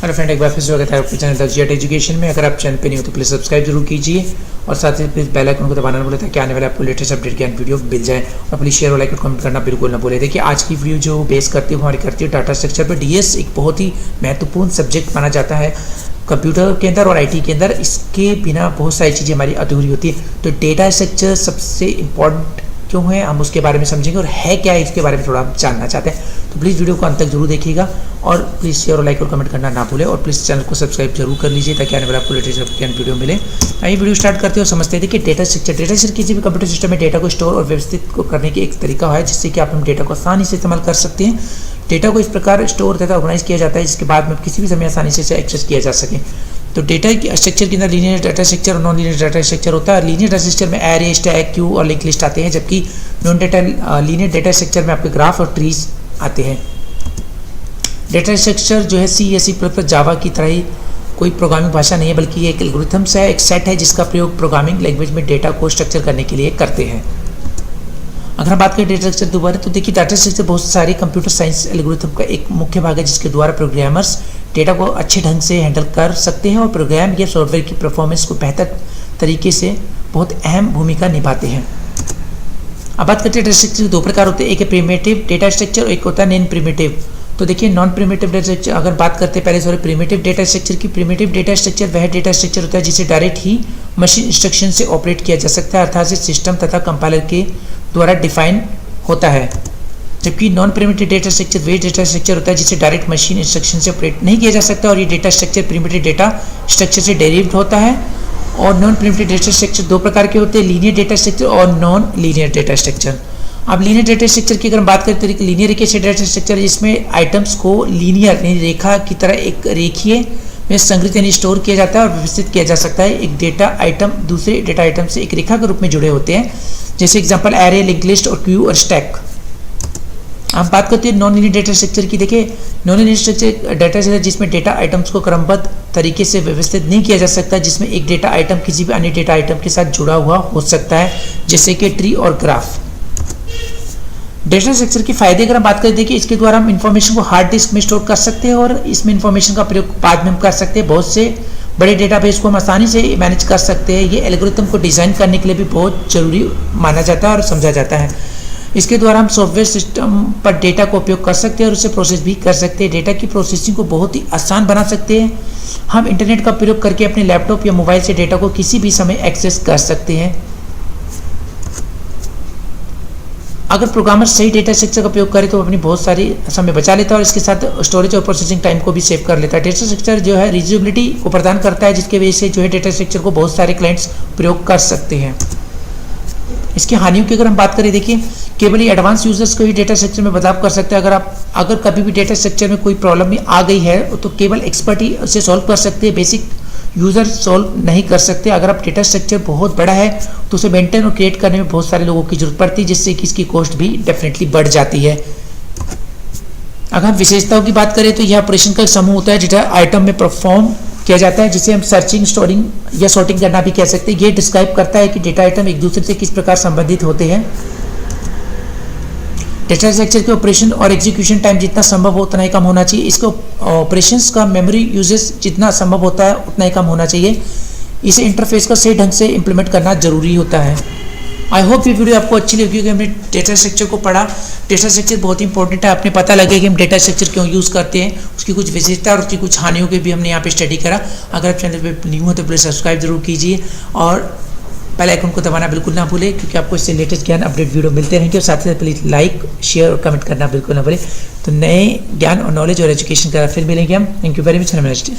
Hello friend, एक बार फिर स्वागत है आपके चैनल द एजुकेशन में। अगर आप चैनल पे नहीं हो तो प्लीज़ सब्सक्राइब जरूर कीजिए और साथ ही प्लीज़ बेल आइकन को दबाना ना भूलें ताकि आने वाले आपको लेटेस्ट अपडेट ज्ञान वीडियो मिल जाए। और प्लीज़ शेयर और लाइक और कमेंट करना बिल्कुल ना भूलें। देखिए, आज की वीडियो जो बेस करती है हमारी करती है डाटा स्ट्रक्चर पर। डीएस एक बहुत ही महत्वपूर्ण सब्जेक्ट माना जाता है कंप्यूटर के अंदर और आईटी के अंदर। इसके बिना बहुत सारी चीज़ें हमारी अधूरी होती है। तो डेटा स्ट्रक्चर सबसे इम्पॉर्टेंट क्यों है, हम उसके बारे में समझेंगे और है क्या है इसके बारे में थोड़ा आप जानना चाहते हैं तो प्लीज़ वीडियो को अंत तक जरूर देखिएगा और प्लीज़ शेयर और लाइक और कमेंट करना ना भूलें। और प्लीज़ चैनल को सब्सक्राइब जरूर कर लीजिए ताकि आने वाले आपको लेटेस्ट वीडियो मिले। आइए वीडियो स्टार्ट करते हैं और समझते हैं कि डेटा स्ट्रक्चर किसी भी कंप्यूटर सिस्टम में डेटा को स्टोर और व्यवस्थित को करने की एक तरीका है जिससे कि आप हम डेटा को आसानी से इस्तेमाल कर सकते हैं। डेटा को इस प्रकार स्टोर तथा ऑर्गेनाइज किया जाता है जिसके बाद में किसी भी समय आसानी से एक्सेस किया जा सके। तो डेटा की स्ट्रक्चर के अंदर लीनियर डाटा स्ट्रक्चर और नॉन लीनियर डाटा स्ट्रक्चर होता है। लीनियर डाटा स्ट्रक्चर में एरे, स्टैक, क्यू और लिंक लिस्ट आते हैं, जबकि लीनियर डाटा स्ट्रक्चर में आपके ग्राफ और ट्रीज आते हैं। डेटा स्ट्रक्चर जो है सी या सी प्लस जावा की तरह ही कोई प्रोग्रामिंग भाषा नहीं है, बल्कि ये एक एल्गोरिथम्स है, एक सेट है जिसका प्रयोग प्रोग्रामिंग लैंग्वेज में डेटा को स्ट्रक्चर करने के लिए करते हैं। अगर हम बात करें डेटा स्ट्रक्चर दोबारा तो देखिए, डाटा स्ट्रक्चर बहुत सारे कंप्यूटर साइंस एल्गोरिथम का एक मुख्य भाग है जिसके द्वारा प्रोग्रामर्स डेटा को अच्छे ढंग से हैंडल कर सकते हैं और प्रोग्राम या सॉफ्टवेयर की परफॉर्मेंस को बेहतर तरीके से बहुत अहम भूमिका निभाते हैं। अब बात करते हैं डेटा स्ट्रक्चर दो प्रकार होते हैं, एक है प्रिमिटिव डेटा स्ट्रक्चर और एक होता है नॉन प्रिमिटिव। तो देखिए, नॉन प्रिमिटिव डेटा स्ट्रक्चर अगर बात करते हैं पहले प्रिमिटिव डेटा स्ट्रक्चर की। प्रिमिटिव डेटा स्ट्रक्चर वह डेटा स्ट्रक्चर होता है जिसे डायरेक्ट ही मशीन इंस्ट्रक्शन से ऑपरेट किया जा सकता है, अर्थात सिस्टम तथा कंपाइलर के द्वारा डिफाइन होता है। जबकि नॉन प्रिमिटिव डेटा स्ट्रक्चर वे डेटा स्ट्रक्चर होता है जिसे डायरेक्ट मशीन इंस्ट्रक्शन से ऑपरेट नहीं किया जा सकता और ये data structure primitive data structure से डेरिव्ड होता है। और नॉन प्रिमिटिव डेटा स्ट्रक्चर दो प्रकार के होते हैं, लीनियर डेटा स्ट्रक्चर और नॉन लीनियर डेटा स्ट्रक्चर। अब लीनियर डेटा स्ट्रक्चर की अगर हम बात करें तो लीनियर एक ऐसे डेटा स्ट्रक्चर जिसमें आइटम्स को लीनियर यानी रेखा की तरह एक रेखीय में संग्रहित यानी स्टोर किया जाता है और व्यवस्थित किया जा सकता है। एक डेटा आइटम दूसरे डेटा आइटम से एक रेखा के रूप में जुड़े होते हैं, जैसे एग्जांपल एरे, लिंक लिस्ट और क्यू और स्टैक। हम बात करते हैं नॉन लीनियर डेटा स्ट्रक्चर की। देखिए, non linear structure data structure जिसमें डेटा आइटम्स को क्रमबद्ध तरीके से व्यवस्थित नहीं किया जा सकता, जिसमें एक डेटा आइटम किसी भी अन्य डेटा आइटम के साथ जुड़ा हुआ हो सकता है, जैसे कि ट्री और ग्राफ। डेटा स्ट्रक्चर के फायदे अगर हम बात करें, देखिए इसके द्वारा हम इन्फॉर्मेशन को हार्ड डिस्क में स्टोर कर सकते हैं और इसमें इन्फॉर्मेशन का प्रयोग बाद में हम कर सकते हैं। बहुत से बड़े डेटाबेस को हम आसानी से मैनेज कर सकते हैं। ये एल्गोरिथम को डिज़ाइन करने के लिए भी बहुत जरूरी माना जाता है और समझा जाता है। इसके द्वारा हम सॉफ्टवेयर सिस्टम पर डेटा को उपयोग कर सकते हैं और उसे प्रोसेस भी कर सकते हैं। डेटा की प्रोसेसिंग को बहुत ही आसान बना सकते हैं। हम इंटरनेट का प्रयोग करके अपने लैपटॉप या मोबाइल से डेटा को किसी भी समय एक्सेस कर सकते हैं। अगर प्रोग्रामर सही डेटा स्ट्रक्चर का उपयोग करे तो अपनी बहुत सारी समय बचा लेता है और इसके साथ स्टोरेज और प्रोसेसिंग टाइम को भी सेव कर लेता है। डेटा स्ट्रक्चर जो है रीयूजेबिलिटी को प्रदान करता है, जिसके वजह से जो है डेटा स्ट्रक्चर को बहुत सारे क्लाइंट्स प्रयोग कर सकते हैं। इसकी हानियों की अगर हम बात करें, देखिए केवल ही एडवांस यूजर्स को ही डेटा स्ट्रक्चर में बदलाव कर सकते हैं। अगर कभी भी डेटा स्ट्रक्चर में कोई प्रॉब्लम भी आ गई है तो केवल एक्सपर्ट ही उसे सॉल्व कर सकते हैं, बेसिक यूज़र सॉल्व नहीं कर सकते। अगर आप डेटा स्ट्रक्चर बहुत बड़ा है तो उसे मेंटेन और क्रिएट करने में बहुत सारे लोगों की जरूरत पड़ती है, जिससे कि इसकी कॉस्ट भी डेफिनेटली बढ़ जाती है। अगर हम विशेषताओं की बात करें तो यह ऑपरेशन का समूह होता है डेटा आइटम में परफॉर्म किया जाता है, जिसे हम सर्चिंग, स्टोरिंग या सॉर्टिंग करना भी कह सकते हैं। ये डिस्क्राइब करता है कि डेटा आइटम एक दूसरे से किस प्रकार संबंधित होते हैं। डेटा स्ट्रक्चर के ऑपरेशन और एग्जीक्यूशन टाइम जितना संभव हो उतना ही कम होना चाहिए। इसको ऑपरेशंस का मेमोरी यूजेस जितना संभव होता है उतना ही कम होना चाहिए। इसे इंटरफेस का सही ढंग से इंप्लीमेंट करना जरूरी होता है। आई होप ये वीडियो आपको अच्छी लगी होगी। हमने डेटा स्ट्रक्चर को पढ़ा। डेटा स्ट्रक्चर बहुत इंपॉर्टेंट है, आपने पता लगे कि हम डेटा स्ट्रक्चर क्यों यूज़ करते हैं, उसकी कुछ विशेषता और उसकी कुछ हानियों के भी हमने यहाँ पे स्टडी करा। अगर आप चैनल पर न्यू हो तो प्लीज़ सब्सक्राइब जरूर कीजिए और बेल आइकन को दबाना बिल्कुल ना भूलें, क्योंकि आपको इससे लेटेस्ट ज्ञान अपडेट वीडियो मिलते रहेंगे। और साथ ही साथ प्लीज़ लाइक, शेयर और कमेंट करना बिल्कुल ना भूलें। तो नए ज्ञान और नॉलेज और एजुकेशन का फिर मिलेंगे हम। Thank you very much.